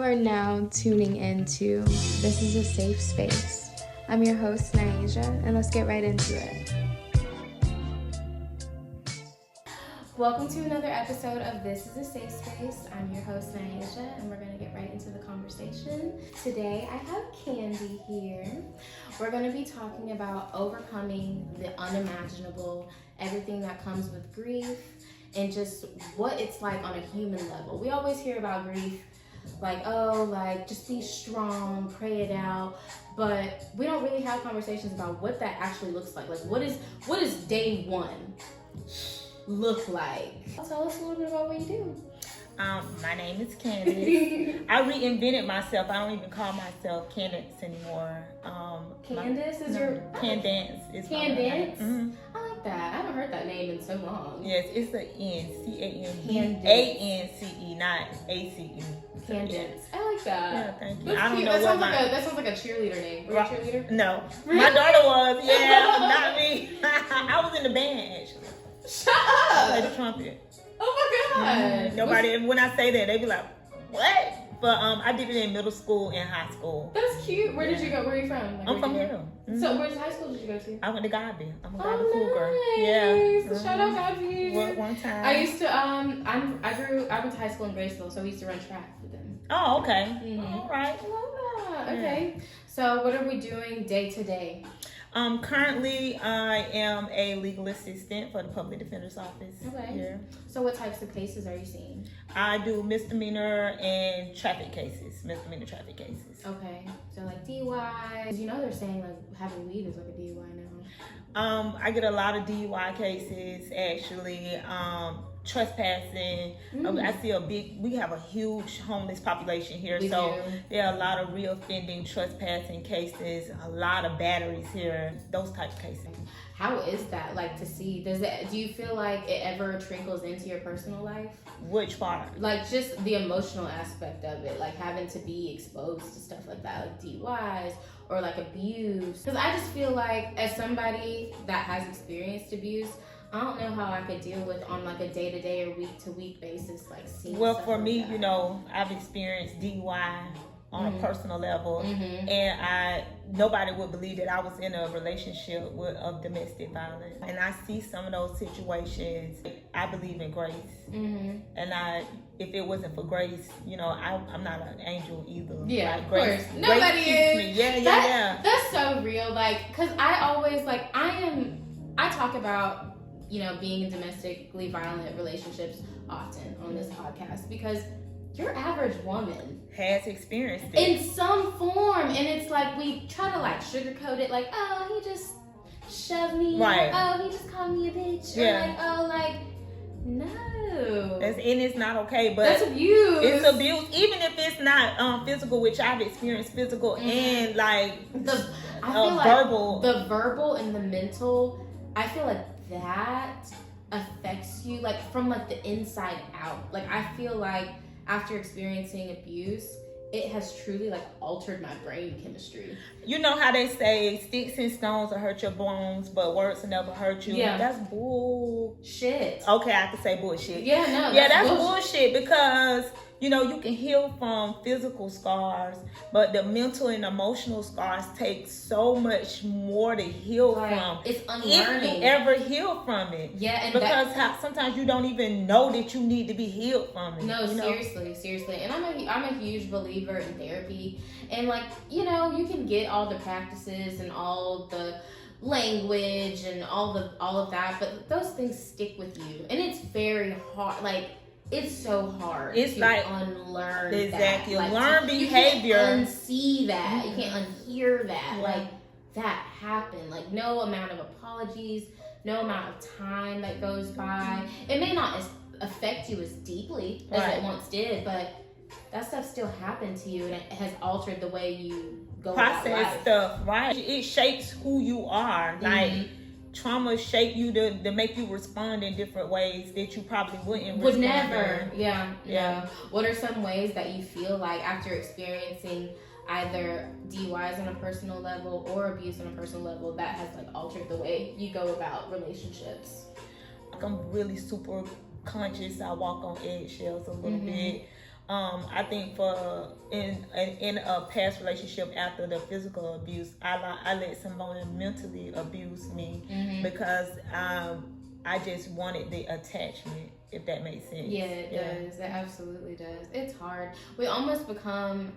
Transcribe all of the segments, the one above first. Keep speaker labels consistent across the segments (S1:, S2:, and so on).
S1: are now tuning into This is a Safe Space. I'm your host, Naija, and let's get right into it. Welcome to another episode of This is a Safe Space. I'm your host, Naija, and we're going to get right into the conversation. Today, I have Candy here. We're going to be talking about overcoming the unimaginable, everything that comes with grief, and just what it's like on a human level. We always hear about grief, just be strong, pray it out, but we don't really have conversations about what that actually looks like. Like, what is day one look like? Tell us a little bit about what you do.
S2: My name is Candace. I reinvented myself. I don't even call myself Candace anymore.
S1: Candace is your...
S2: Candace is
S1: Candace?
S2: Mm-hmm.
S1: I like that. I haven't heard that name in so long.
S2: Yes, it's the N, C-A-N-D-A-N-C-E, not A-C-E.
S1: Candace. I like that.
S2: Yeah, thank you.
S1: That's
S2: I don't
S1: cute.
S2: know
S1: That sounds like a cheerleader name. Were you a cheerleader?
S2: No.
S1: Really?
S2: My daughter was, yeah, not me. I was in the band, actually.
S1: Shut
S2: I played
S1: up!
S2: the trumpet.
S1: Oh my God!
S2: Mm-hmm. Nobody, when I say that, they be like, what? But I did it in middle school and high school.
S1: That's cute. Where did you go? Where are you from?
S2: I'm from here. Mm-hmm.
S1: So, where's high school did you go to?
S2: I went to Godby. I'm a
S1: Oh,
S2: Godby Cougar.
S1: nice.
S2: Yeah.
S1: Mm-hmm. Shout out Godby.
S2: One time.
S1: I used to, I went to high school in Graceville, so we used to run track with them.
S2: Oh, okay.
S1: Mm-hmm.
S2: All right.
S1: I love that. Okay. So, what are we doing day to day?
S2: Currently, I am a legal assistant for the public defender's office here.
S1: So, what types of cases are you seeing?
S2: I do misdemeanor and traffic cases. Misdemeanor traffic cases.
S1: Okay. So, like DUI. You know, they're saying like having weed is like a DUI now.
S2: I get a lot of DUI cases, actually. Trespassing. I see we have a huge homeless population here.
S1: We
S2: so
S1: do.
S2: There are a lot of reoffending trespassing cases, a lot of batteries here, those type of cases.
S1: How is that like to see? Do you feel like it ever trickles into your personal life?
S2: Which part?
S1: Like just the emotional aspect of it, like having to be exposed to stuff like that, like DUIs or like abuse. Because I just feel like as somebody that has experienced abuse, I don't know how I could deal with on like a day-to-day or week-to-week basis, like seeing
S2: Well,
S1: stuff
S2: for
S1: like
S2: me,
S1: that.
S2: you know, I've experienced DUI on a personal level, and nobody would believe that I was in a relationship of domestic violence. And I see some of those situations. I believe in grace, and if it wasn't for grace, you know, I'm not an angel either.
S1: Yeah,
S2: like,
S1: of
S2: grace,
S1: course. Nobody is.
S2: Me. Yeah.
S1: That's so real. Like, cause I always I talk about, you know, being in domestically violent relationships often on this podcast because your average woman
S2: has experienced it
S1: in some form, and it's like we try to like sugarcoat it, like, oh, he just shoved me,
S2: right?
S1: Oh, he just called me a bitch,
S2: yeah.
S1: Or like, oh, like, no,
S2: and it's not okay, but
S1: that's abuse.
S2: It's abuse, even if it's not physical, which I've experienced physical and like
S1: I feel like
S2: verbal,
S1: the verbal and the mental. I feel like that affects you like from like the inside out. Like I feel like after experiencing abuse, it has truly like altered my brain chemistry.
S2: You know how they say sticks and stones will hurt your bones, but words will never hurt you.
S1: Yeah,
S2: that's bullshit. Okay, I can say bullshit.
S1: Yeah, no,
S2: that's bullshit because you know you can heal from physical scars, but the mental and emotional scars take so much more to heal from.
S1: It's unlearning.
S2: If you ever heal from it.
S1: Yeah, and
S2: because sometimes you don't even know that you need to be healed from it.
S1: No, seriously. And I'm a huge believer in therapy, and like, you know, you can get all the practices and all the language and all of that, but those things stick with you, and it's very hard. Like, it's so hard.
S2: It's
S1: to
S2: like
S1: unlearn
S2: exactly
S1: that. Like,
S2: learn behavior.
S1: You can't unsee that. You can't unhear that. Like that happened. Like no amount of apologies, no amount of time that goes by. It may not affect you as deeply as it once did, but that stuff still happened to you, and it has altered the way you go about life.
S2: Process stuff, right? It shapes who you are. Like trauma shape you to make you respond in different ways that you probably would never.
S1: Yeah. What are some ways that you feel like after experiencing either DUIs on a personal level or abuse on a personal level that has like altered the way you go about relationships?
S2: I'm really super conscious. I walk on eggshells a little bit. I think for in a past relationship after the physical abuse, I let someone mentally abuse me because I just wanted the attachment, if that makes sense.
S1: Yeah, it does. It absolutely does. It's hard. We almost become,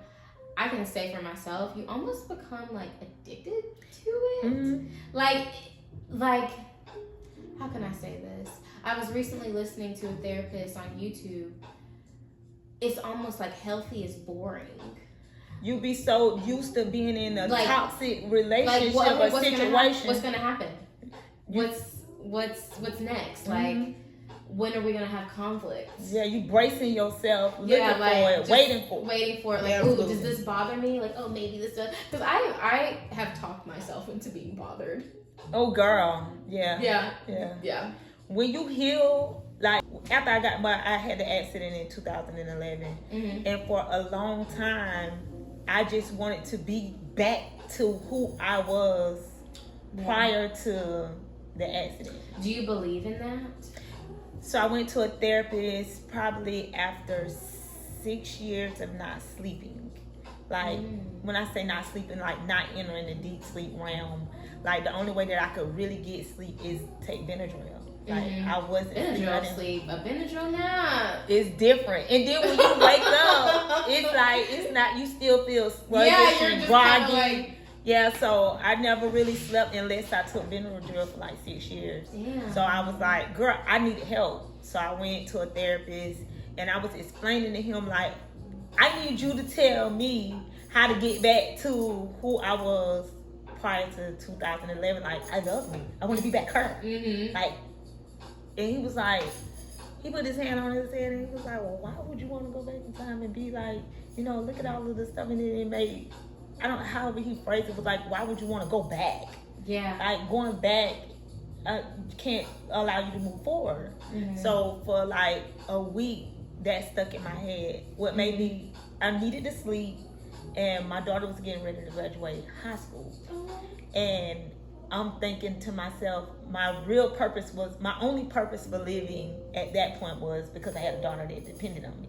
S1: I can say for myself, you almost become like addicted to it. Like, how can I say this? I was recently listening to a therapist on YouTube. It's almost like healthy is boring.
S2: You be so used to being in a toxic relationship or situation.
S1: What's gonna happen? What's next? Like, when are we gonna have conflicts?
S2: Yeah, you bracing yourself, looking for it, waiting for it.
S1: Like, ooh, does this bother me? Like, oh, maybe this does. Because I have talked myself into being bothered.
S2: Oh, girl, yeah. When you heal. Like, after I had the accident in 2011, and for a long time, I just wanted to be back to who I was prior to the accident.
S1: Do you believe in that?
S2: So I went to a therapist probably after 6 years of not sleeping. Like, when I say not sleeping, like not entering the deep sleep realm. Like, the only way that I could really get sleep is take Benadryl. Like, I wasn't
S1: sleep. A Benadryl nap.
S2: It's different. And then when you wake up, it's like, it's not, you still feel sluggish and groggy. Like, yeah, so I never really slept unless I took Benadryl for like 6 years.
S1: Damn.
S2: So I was like, girl, I needed help. So I went to a therapist and I was explaining to him, like, I need you to tell me how to get back to who I was prior to 2011. Like, I love me. I want to be back her. Like, and he was like, he put his hand on his head and he was like, well, why would you want to go back in time and be like, you know, look at all of this stuff and then it made, I don't know, however he phrased it, was like, why would you want to go back?
S1: Yeah.
S2: Like, going back can't allow you to move forward. So for like a week, that stuck in my head. What made me, I needed to sleep, and my daughter was getting ready to graduate high school. And I'm thinking to myself, my only purpose for living at that point was because I had a daughter that depended on me.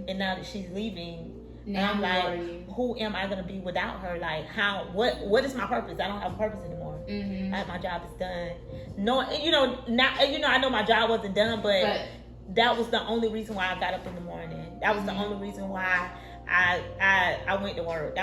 S2: And now that she's leaving, now I'm like, who am I gonna be without her? Like, what is my purpose? I don't have a purpose anymore. Like, my job is done. No, I know my job wasn't done, but that was the only reason why I got up in the morning. That was the only reason why I went to work.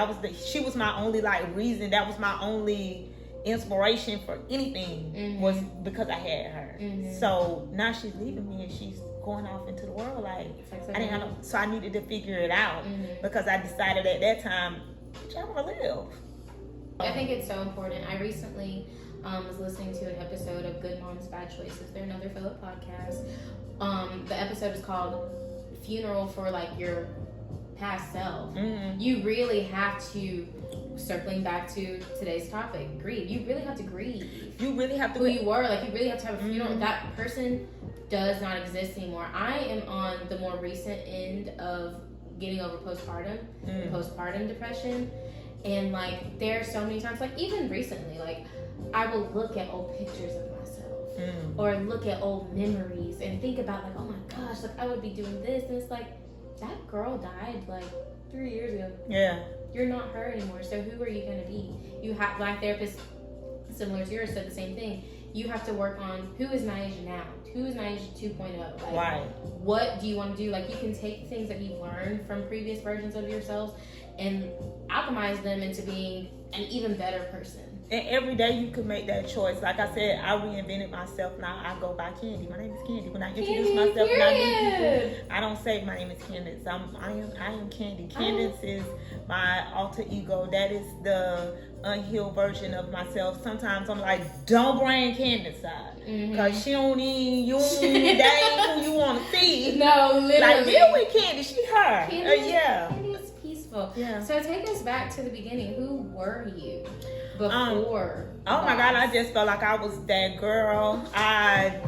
S2: She was my only reason. That was my only inspiration for anything, was because I had her. So now she's leaving me and she's going off into the world. Like, I didn't have so I needed to figure it out because I decided at that time, I want to live.
S1: I think it's so important. I recently was listening to an episode of Good Moms, Bad Choices. They're another Philip podcast. The episode is called Funeral for Your Past Self. You really have to, circling back to today's topic, grieve. You really have to grieve.
S2: You really have to
S1: who you were. You really have to have a funeral. That person does not exist anymore. I am on the more recent end of getting over postpartum depression. And there are so many times, even recently, I will look at old pictures of myself or look at old memories and think about oh my gosh, I would be doing this, and it's that girl died 3 years ago.
S2: Yeah.
S1: You're not her anymore. So who are you going to be? You have, my therapist, similar to yours, said the same thing. You have to work on who is Naija now? Who is Naija 2.0?
S2: Right.
S1: What do you want to do? You can take things that you've learned from previous versions of yourselves and alchemize them into being an even better person.
S2: And every day you can make that choice. Like I said, I reinvented myself. Now I go by Candy. My name is Candy. When I introduce myself, and I meet people, I don't say my name is Candace. I am Candy. Candace is my alter ego. That is the unhealed version of myself. Sometimes I'm like, don't bring Candace out, because she don't even, that ain't who you want to see.
S1: No, literally.
S2: Deal with Candy. She her.
S1: Yeah. Candy is peaceful.
S2: Yeah.
S1: So take us back to the beginning. Who were you before?
S2: Oh my God, I just felt like I was that girl. I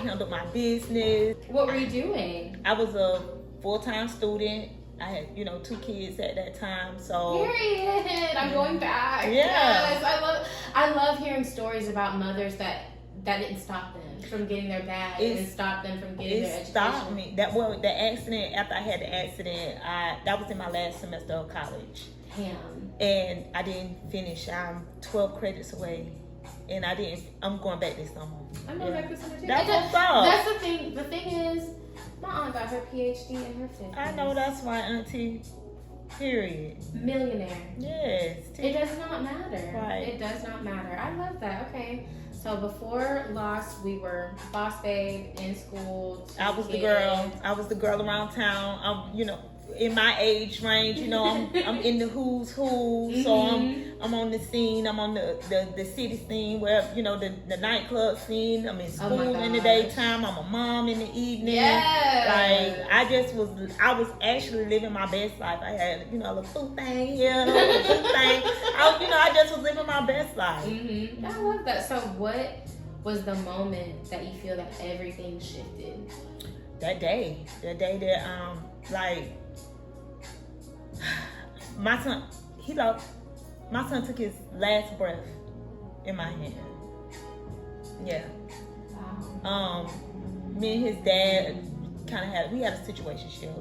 S2: handled my business.
S1: What were you doing?
S2: I was a full-time student. I had, 2 kids at that time. So
S1: period. I'm going back.
S2: Yeah.
S1: Yes, I love hearing stories about mothers that that didn't stop them from getting their bag. It didn't stop them from getting their education. It
S2: stopped me. The accident, after I had the accident, that was in my last semester of college.
S1: Damn.
S2: And I didn't finish. I'm 12 credits away. And I'm going back this summer.
S1: I'm going back this summer too.
S2: That's what's up.
S1: That's the thing. The thing is, my aunt got her PhD in her 50s.
S2: I know, that's my auntie. Period.
S1: Millionaire.
S2: Yes.
S1: It does not matter.
S2: Right.
S1: It does not matter. I love that. Okay. So before Lost, we were boss babe in school.
S2: I was the girl. I was the girl around town. I'm, in my age range, I'm in the who's who. So I'm on the scene. I'm on the city scene where, the nightclub scene. I'm in school in the daytime. I'm a mom in the evening.
S1: Yeah.
S2: Like, I was actually living my best life. I had, a little food thing here, a little food thing. I just was living my best life.
S1: Mm-hmm. I love that. So what was the moment that you feel that everything shifted?
S2: That day that, my son took his last breath in my hand. Yeah.
S1: Wow.
S2: Me and his dad we had a situationship,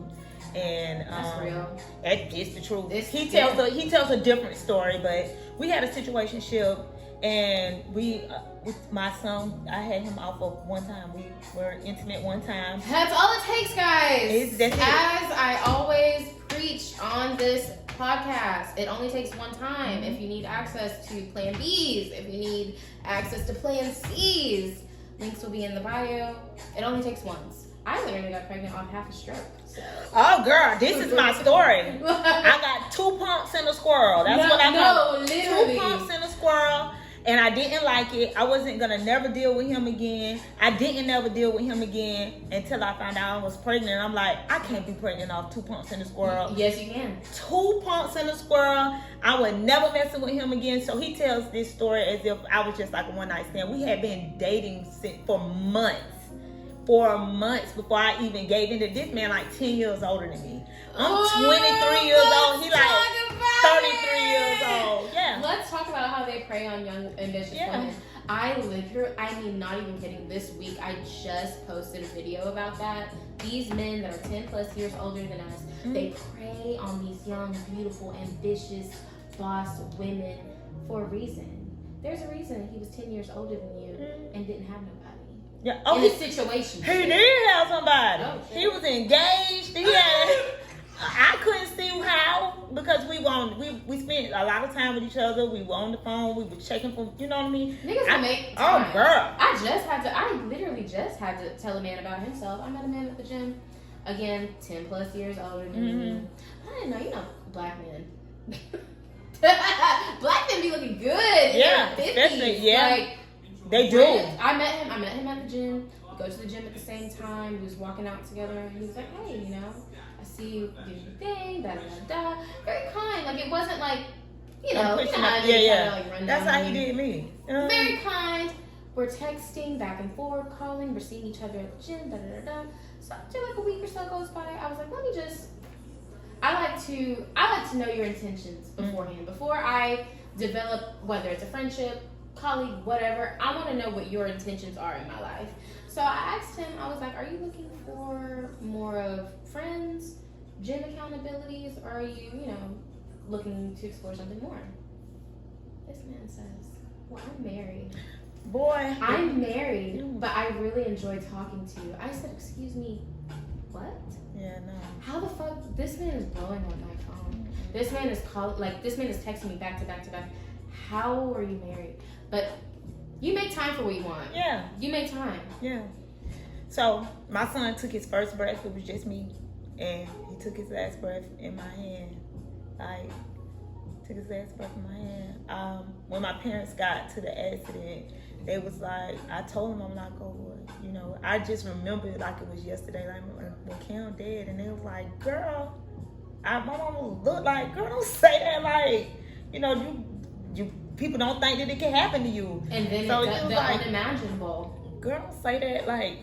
S2: and
S1: that's real.
S2: It's the truth. He tells a different story, but we had a situationship, and with my son, I had him off of one time. We were intimate one time.
S1: That's all it takes, guys.
S2: That's it.
S1: As I always preach on this podcast, it only takes one time. If you need access to plan Bs, if you need access to plan Cs, links will be in the bio. It only takes once. I literally got pregnant off half a stroke. So.
S2: Oh, girl, this is my story. I got 2 pumps in a squirrel. That's what I got.
S1: No, literally.
S2: 2 pumps in a squirrel. And I didn't like it. I wasn't going to never deal with him again. I didn't never deal with him again until I found out I was pregnant. I'm like, I can't be pregnant off 2 pumps in a squirrel.
S1: Yes, you can.
S2: 2 pumps in a squirrel. I would never mess with him again. So he tells this story as if I was just like a one-night stand. We had been dating for months. For months before I even gave into this man, like 10 years older than me. I'm 23 years old. He like 33 years old. Yeah.
S1: Let's talk about how they prey on young, ambitious women. I mean, not even kidding. This week, I just posted a video about that. These men that are 10 plus years older than us, they prey on these young, beautiful, ambitious, boss women for a reason. There's a reason he was 10 years older than you and didn't have nobody.
S2: Yeah. Oh,
S1: in this situation.
S2: He did have somebody.
S1: Oh,
S2: he was engaged. He had. I couldn't see how, because we spent a lot of time with each other. We were on the phone. We were checking for, you know what I mean?
S1: Niggas make time.
S2: Oh, girl.
S1: I literally just had to tell a man about himself. I met a man at the gym. Again, 10 plus years older than me. I didn't know, black men. Black men be looking good.
S2: Yeah.
S1: In their 50s. Like,
S2: they do.
S1: I met him at the gym. We go to the gym at the same time. We was walking out together, and he was like, "Hey, I see you do your thing, da da da da." Very kind. Like, it wasn't like, how they try to, like, run
S2: That's
S1: down
S2: how he did me.
S1: Very kind. We're texting back and forth, calling. We're seeing each other at the gym, da da da da. So after like a week or so goes by, I was like, let me just. I like to know your intentions beforehand. Before I develop, whether it's a friendship, colleague, whatever, I want to know what your intentions are in my life. So I asked him, I was like, are you looking for more of friends, gym accountabilities, or are you, looking to explore something more? This man says, well, I'm married.
S2: Boy.
S1: I'm married, but I really enjoy talking to you. I said, excuse me, what?
S2: Yeah, no.
S1: How the fuck? This man is blowing on my phone. This man is this man is texting me back to back to back. How are you married? But you make time for what you want.
S2: Yeah.
S1: You make time.
S2: Yeah. So my son took his first breath. It was just me, and he took his last breath in my hand. Like, took his last breath in my hand. When my parents got to the accident, they was like, I told them I'm not going. I just remember it like it was yesterday. Like when Cam dead, and they was like, girl, my mama looked like, girl, don't say that. Like, you people don't think that it can happen to you.
S1: And then
S2: so
S1: the unimaginable.
S2: Girl, don't say that. Like,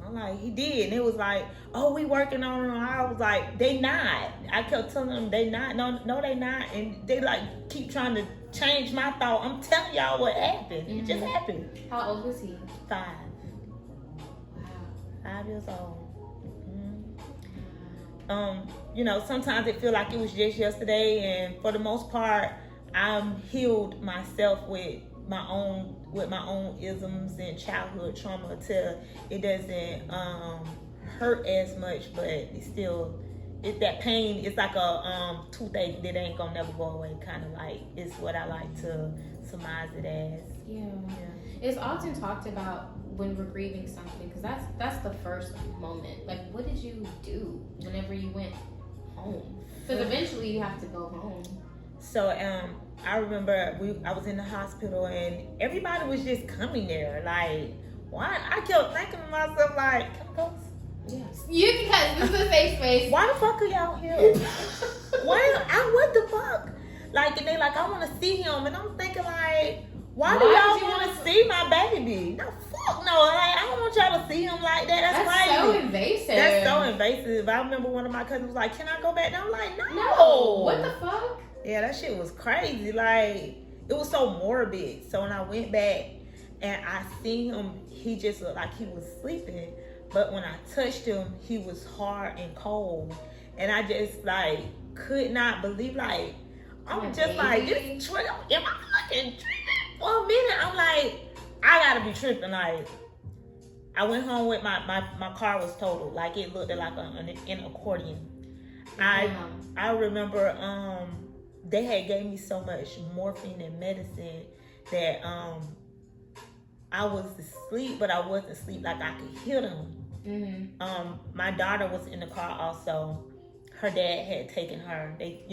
S2: I'm like, he did. And it was like, oh, we working on it. I was like, they not. I kept telling them they not. No, they not. And they like keep trying to change my thought. I'm telling y'all what happened. It just happened.
S1: How old was he?
S2: 5.
S1: Wow.
S2: 5 years old. Sometimes it feel like it was just yesterday, and for the most part, I'm healed myself with my own isms and childhood trauma till it doesn't hurt as much, but it's still that pain. It's like a toothache that ain't gonna never go away. Kind of like it's what I like to surmise it as.
S1: Yeah. It's often talked about when we're grieving something, because that's the first moment. Like, what did you do whenever you went home? Because eventually you have to go home.
S2: So I remember I was in the hospital and everybody was just coming there. Like, why? I kept thinking to myself, like, can I go?
S1: Yes. You can cut. This is a safe space.
S2: Why the fuck are y'all here? What the fuck? Like, and they like, I want to see him, and I'm thinking like, why do y'all want to see my baby? No, fuck no. Like, I don't want y'all to see him like that. That's crazy.
S1: So invasive.
S2: That's so invasive. I remember one of my cousins was like, can I go back? And I'm like, no.
S1: No. What the fuck?
S2: Yeah, that shit was crazy. Like, it was so morbid. So when I went back and I seen him, he just looked like he was sleeping. But when I touched him, he was hard and cold. And I just, like, could not believe, like, I'm just like, this am I fucking tripping? For a minute, I'm like, I gotta be tripping. Like, I went home with my car was totaled. Like, it looked like an accordion. I remember they had gave me so much morphine and medicine that I was asleep, but I wasn't asleep. Like, I could hear them. My daughter was in the car also. Her dad had taken her. They,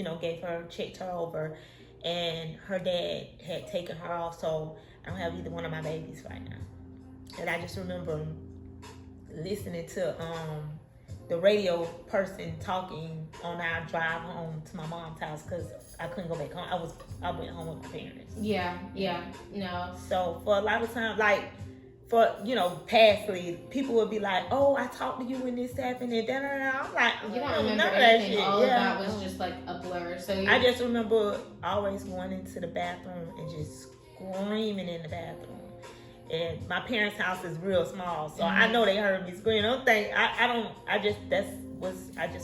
S2: checked her over, and her dad had taken her off. So I don't have either one of my babies right now. And I just remember listening to the radio person talking on our drive home to my mom's house, because I couldn't go back home. I went home with my parents.
S1: Yeah, no.
S2: So for a lot of times, like, pastly, people would be like, oh, I talked to you when this happened, and da-da-da. I'm like,
S1: you don't remember
S2: none
S1: anything.
S2: Of that shit.
S1: All of that was just like a blur. So
S2: I just remember always going into the bathroom and just screaming in the bathroom. And my parents' house is real small, so I know they heard me scream. I just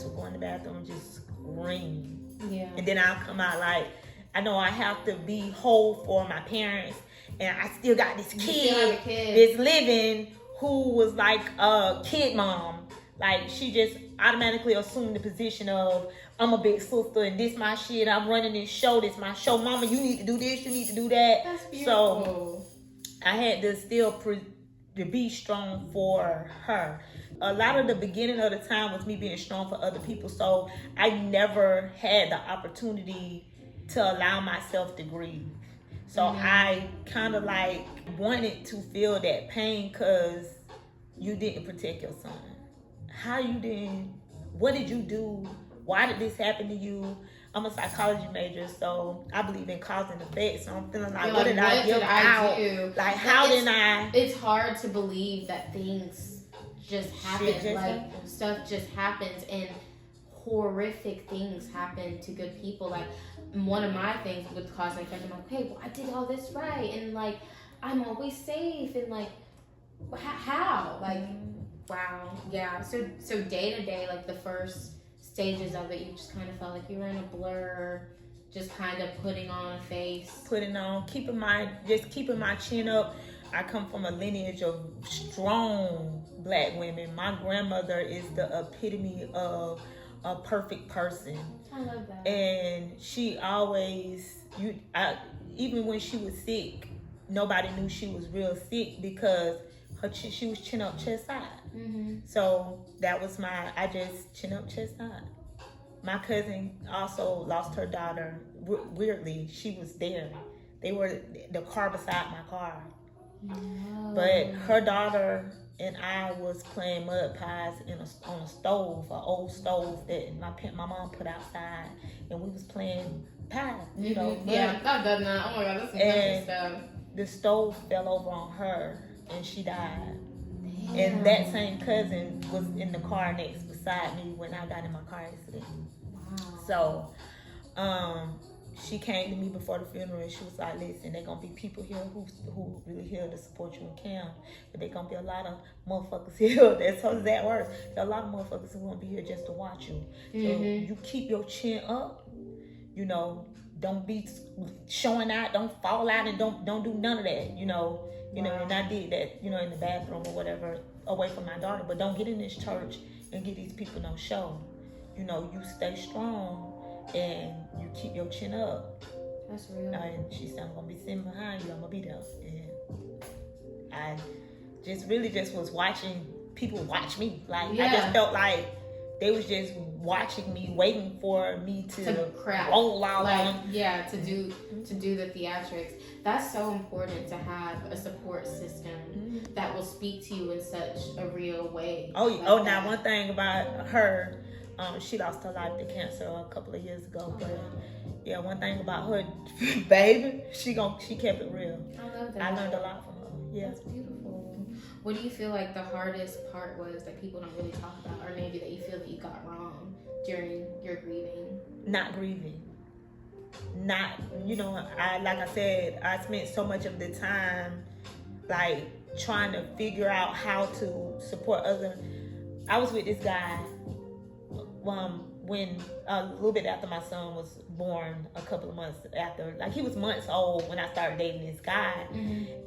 S2: would go in the bathroom and just scream.
S1: Yeah.
S2: And then I'll come out like, I know I have to be whole for my parents, and I still got this kid that's living who was like a kid mom. Like, she just automatically assumed the position of, I'm a big sister and this my shit. I'm running this my show. Mama, you need to do this, you need to do that.
S1: That's beautiful.
S2: So I had to still to be strong for her. A lot of the beginning of the time was me being strong for other people. So I never had the opportunity to allow myself to grieve. So I kind of like wanted to feel that pain because you didn't protect your son. How you didn't? What did you do? Why did this happen to you? I'm a psychology major, so I believe in cause and effect. So I'm feeling like, what did I give out?
S1: Do?
S2: Like, how did I?
S1: It's hard to believe that things just happen. Stuff just happens, and horrific things happen to good people. Like, one of my things with cause and effect, I'm like, hey, well, I did all this right, and like, I'm always safe, and like, how? Like, wow, yeah. So day to day, like the first stages of it, you just kind of felt like you were in a blur, just kind of putting on a face,
S2: keeping my chin up. I come from a lineage of strong Black women. My grandmother is the epitome of a perfect person.
S1: I love that.
S2: And she always, even when she was sick, nobody knew she was real sick because she was chin up, chest side. So that was I just chin up, chest side. My cousin also lost her daughter. Weirdly, she was there. They were the car beside my car.
S1: No.
S2: But her daughter and I was playing mud pies on a stove, an old stove that my mom put outside, and we was playing pies,
S1: Yeah, I've done that. Oh my God, that's some stuff.
S2: The stove fell over on her, and she died. And that same cousin was in the car next beside me when I got in my car accident.
S1: Wow.
S2: So, she came to me before the funeral and she was like, listen, there gonna be people here who really here to support you in camp, but there gonna be a lot of motherfuckers here. That's how that works. There are a lot of motherfuckers who won't be here just to watch you. So you keep your chin up, you know, don't be showing out, don't fall out, and don't do none of that, you know. You know, and I did that, you know, in the bathroom or whatever, away from my daughter. But don't get in this church and give these people no show. You know, you stay strong and you keep your chin up.
S1: That's real.
S2: And she said, I'm gonna be sitting behind you, I'm gonna be there. And I just was watching people watch me. Like, I just felt like they was just watching me, waiting for me to roll out.
S1: Like, to do the theatrics. That's so important to have a support system that will speak to you in such a real way.
S2: Now one thing about her, she lost her life to cancer a couple of years ago. But yeah, one thing about her, baby, she kept it real.
S1: I love that.
S2: I learned a lot from her. Yeah,
S1: that's beautiful. What do you feel like the hardest part was that people don't really talk about, or maybe that you feel that you got wrong during your grieving?
S2: Not grieving. Not, you know, like I said, I spent so much of the time like trying to figure out how to support other. I was with this guy when a little bit after my son was born, a couple of months after, like he was months old when I started dating this guy.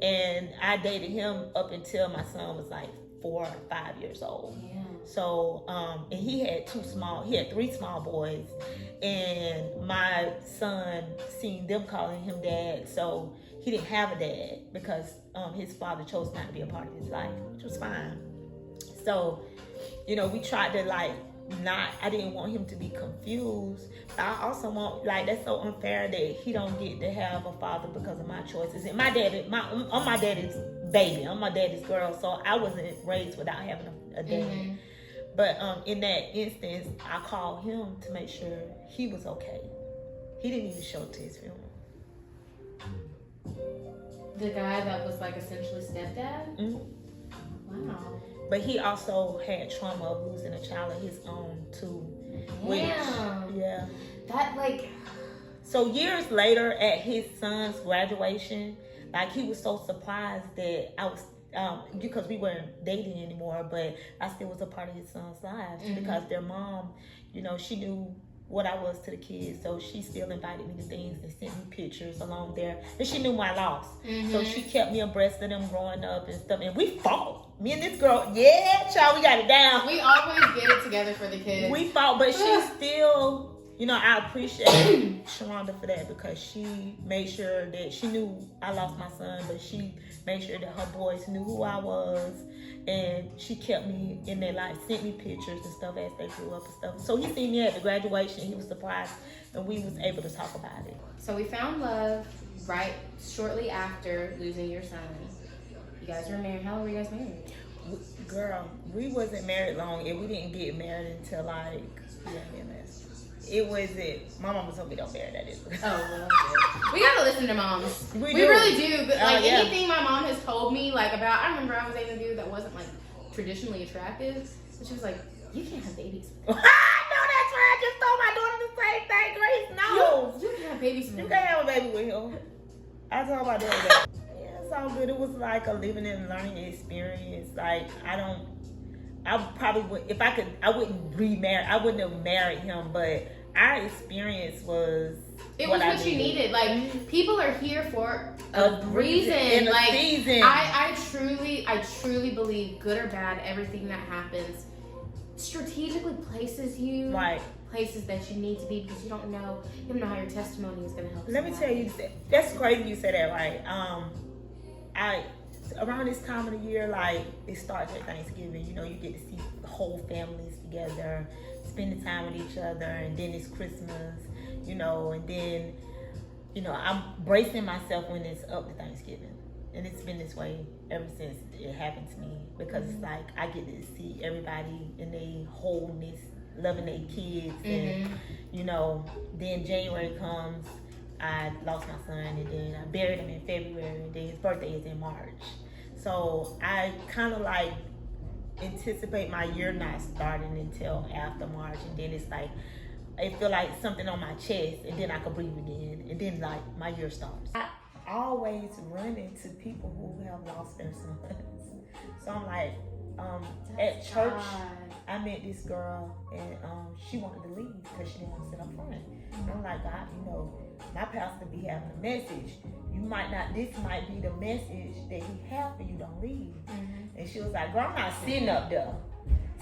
S2: And I dated him up until my son was like 4 or 5 years old. So, and he had 3 small boys, and my son seen them calling him dad, so he didn't have a dad because his father chose not to be a part of his life, which was fine. So, you know, we tried to I didn't want him to be confused. I also want, that's so unfair that he don't get to have a father because of my choices. And I'm my daddy's baby, I'm my daddy's girl, so I wasn't raised without having a dad. But in that instance, I called him to make sure he was okay. He didn't even show up to his funeral.
S1: The guy that was like essentially stepdad? Wow.
S2: But he also had trauma of losing a child of his own too. So years later at his son's graduation, he was so surprised that I was, because we weren't dating anymore, but I still was a part of his son's lives because their mom, you know, she knew what I was to the kids, so she still invited me to things and sent me pictures along there, and she knew my loss, so she kept me abreast of them growing up and stuff. And we fought, me and this girl, child, we got it down.
S1: We always get it together for the kids.
S2: We fought, but she still, you know, I appreciate Sharonda for that, because she made sure that she knew I lost my son, but she made sure that her boys knew who I was, and she kept me in their life, sent me pictures and stuff as they grew up and stuff. So he seen me at the graduation, he was surprised, and we was able to talk about it.
S1: So we found love right shortly after losing your son. You guys were married. How long were you guys married?
S2: Girl, we wasn't married long, and we didn't get married until my mama told me don't marry that either.
S1: Oh, well, we gotta listen to moms. We
S2: do.
S1: Really do. But anything my mom has told me about, I remember I was dating a dude that wasn't traditionally attractive, so she was like, "You can't have babies."
S2: I know, that's why I just told my daughter the same thing. Grace, no,
S1: you can't have babies.
S2: You can't have a baby with him. I told my daughter that. Yeah, it's all good. It was like a living and learning experience. I probably would, if I could, I wouldn't remarry. I wouldn't have married him, but our experience was
S1: what you needed. People are here for a reason.
S2: In a season.
S1: I truly believe, good or bad, everything that happens strategically places you places that you need to be, because you don't know how your testimony is going to help.
S2: Let me tell you, that's crazy you say that, right? Around this time of the year, it starts at Thanksgiving, you know, you get to see the whole families together, spending time with each other, and then it's Christmas, you know, and then, you know, I'm bracing myself when it's up to Thanksgiving. And it's been this way ever since it happened to me, because it's I get to see everybody in their wholeness, loving their kids, and, you know, then January comes, I lost my son, and then I buried him in February, and then his birthday is in March. So I kind of anticipate my year not starting until after March, and then it's like it feel like something on my chest, and then I can breathe again, and then like my year starts. I always run into people who have lost their sons, so I'm like, at church, I met this girl, and she wanted to leave because she didn't want to sit up front. And I'm like, God, my pastor be having a message. This might be the message that he have for you. Don't leave. And she was like, girl, I'm not sitting up there.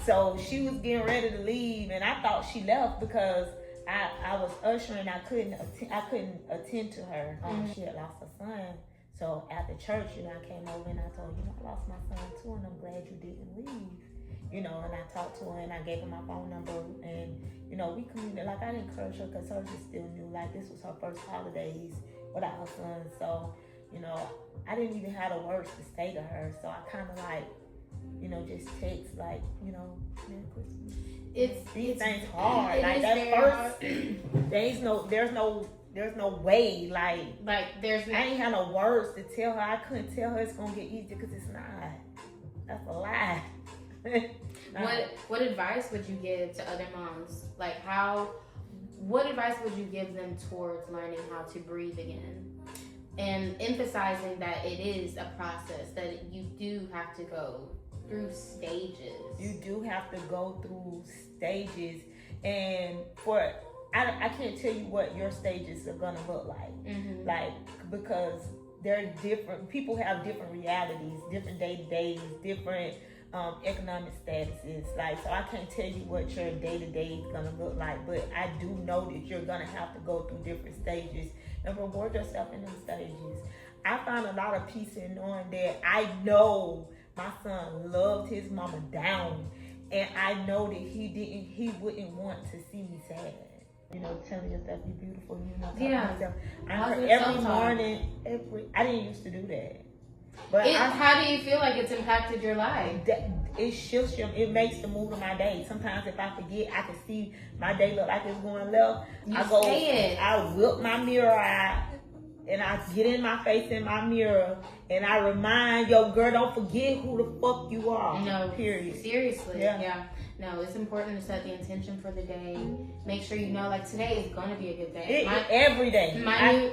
S2: So she was getting ready to leave, and I thought she left because I was ushering. I couldn't attend to her. She had lost her son. So after church, I came over and I told her, I lost my son too, and I'm glad you didn't leave. And I talked to her and I gave her my phone number, and we communicated. Like, I encouraged her because hers is still new. Like, this was her first holidays without her son. So, I didn't even have the words to say to her. So I kind of like, just text like, Merry Christmas. These things hard. Like that first, there's no way. Like I ain't had no words to tell her. I couldn't tell her it's gonna get easy because it's not. That's a lie.
S1: What advice would you give to other moms? Like what advice would you give them towards learning how to breathe again? And emphasizing that it is a process, that you do have to go through stages.
S2: You do have to go through stages, and I can't tell you what your stages are gonna look like. Like, because they're different. People have different realities, different day-to-days, different economic statuses. Like, so I can't tell you what your day-to-day is gonna look like, but I do know that you're gonna have to go through different stages and reward yourself in those stages. I found a lot of peace in knowing that I know my son loved his mama down, and I know that he wouldn't want to see me sad. Telling yourself you're beautiful, talking to yourself. I heard every morning, I didn't used to do that. But
S1: how do you feel like it's impacted your life?
S2: It shifts it makes the mood of my day. Sometimes if I forget, I can see my day look like it's going left. I whip my mirror out, and I get in my face in my mirror, and I remind girl, don't forget who the fuck you are.
S1: No,
S2: period.
S1: Seriously, yeah. No, it's important to set the intention for the day. Make sure like today is going to be a good day.
S2: Every day.
S1: My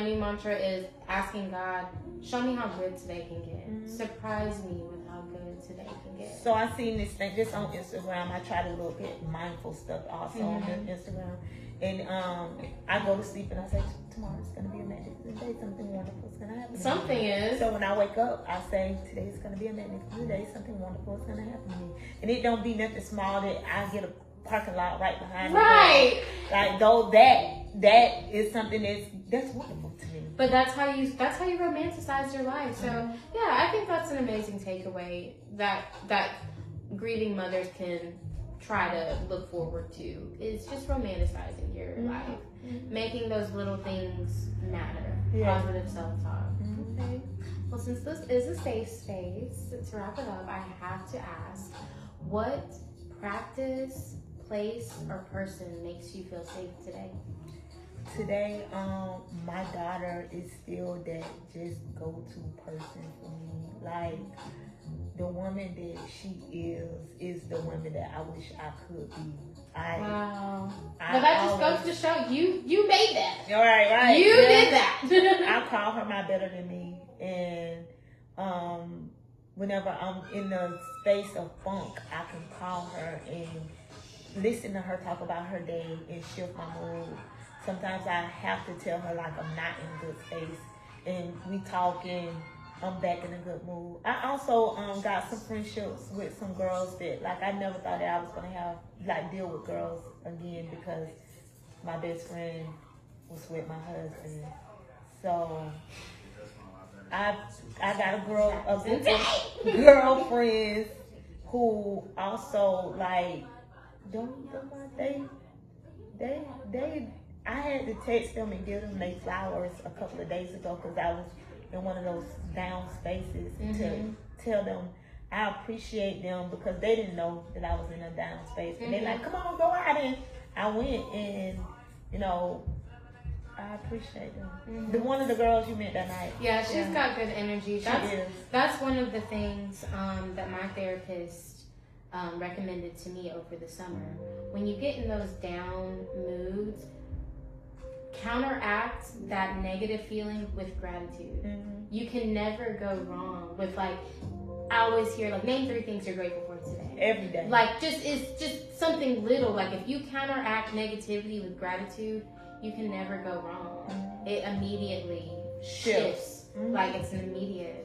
S1: new mantra is asking God, show me how good today can get. Surprise me with how good today can get.
S2: So I seen this thing just on Instagram. I try to look at mindful stuff also on Instagram. And I go to sleep and I say, tomorrow's going to be a magnificent day. Something wonderful is going to happen.
S1: Something is.
S2: So when I wake up, I say, today's going to be a magnificent day. Something wonderful is going to happen to me. And it don't be nothing small that I get a parking lot right behind me.
S1: Right.
S2: Like, though that is something that's wonderful to me.
S1: But that's how you romanticize your life. So yeah, I think that's an amazing takeaway that grieving mothers can try to look forward to. It's just romanticizing your life, making those little things matter. Positive self-talk. Okay. Well, since this is a safe space, to wrap it up, I have to ask, what practice, place, or person makes you feel safe today?
S2: Today, my daughter is still that just go-to person for me. Like, the woman that she is the woman that I wish I could be.
S1: Wow. But that just goes to show you made that.
S2: Right.
S1: You did that.
S2: I call her my better than me. And whenever I'm in the space of funk, I can call her and listen to her talk about her day and shift my mood. Sometimes I have to tell her, like, I'm not in a good space. And we talk and I'm back in a good mood. I also got some friendships with some girls that, like, I never thought that I was going to deal with girls again, because my best friend was with my husband. So I got a group of girlfriends who also, like, I had to text them and give them their flowers a couple of days ago because I was in one of those down spaces to tell them I appreciate them, because they didn't know that I was in a down space. And they like, come on, go out. And I went, and I appreciate them. The one of the girls you met that night.
S1: Yeah, she's got good energy.
S2: She is.
S1: That's one of the things that my therapist recommended to me over the summer. When you get in those down moods, counteract that negative feeling with gratitude. You can never go wrong with I always hear name 3 things you're grateful for today.
S2: Every day.
S1: It's just something little. If you counteract negativity with gratitude, you can never go wrong. It immediately shifts. It's an immediate.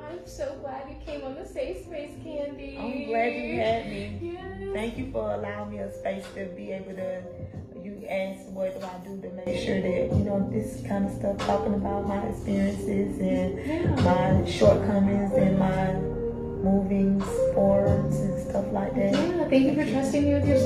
S1: I'm so glad you came on the Safe Space, Candy.
S2: I'm glad you had me.
S1: Yes.
S2: Thank you for allowing me a space to be able to. You asked what do I do to make sure that this kind of stuff, talking about my experiences and my shortcomings and my moving forwards and stuff like that.
S1: Yeah, thank you for trusting me with your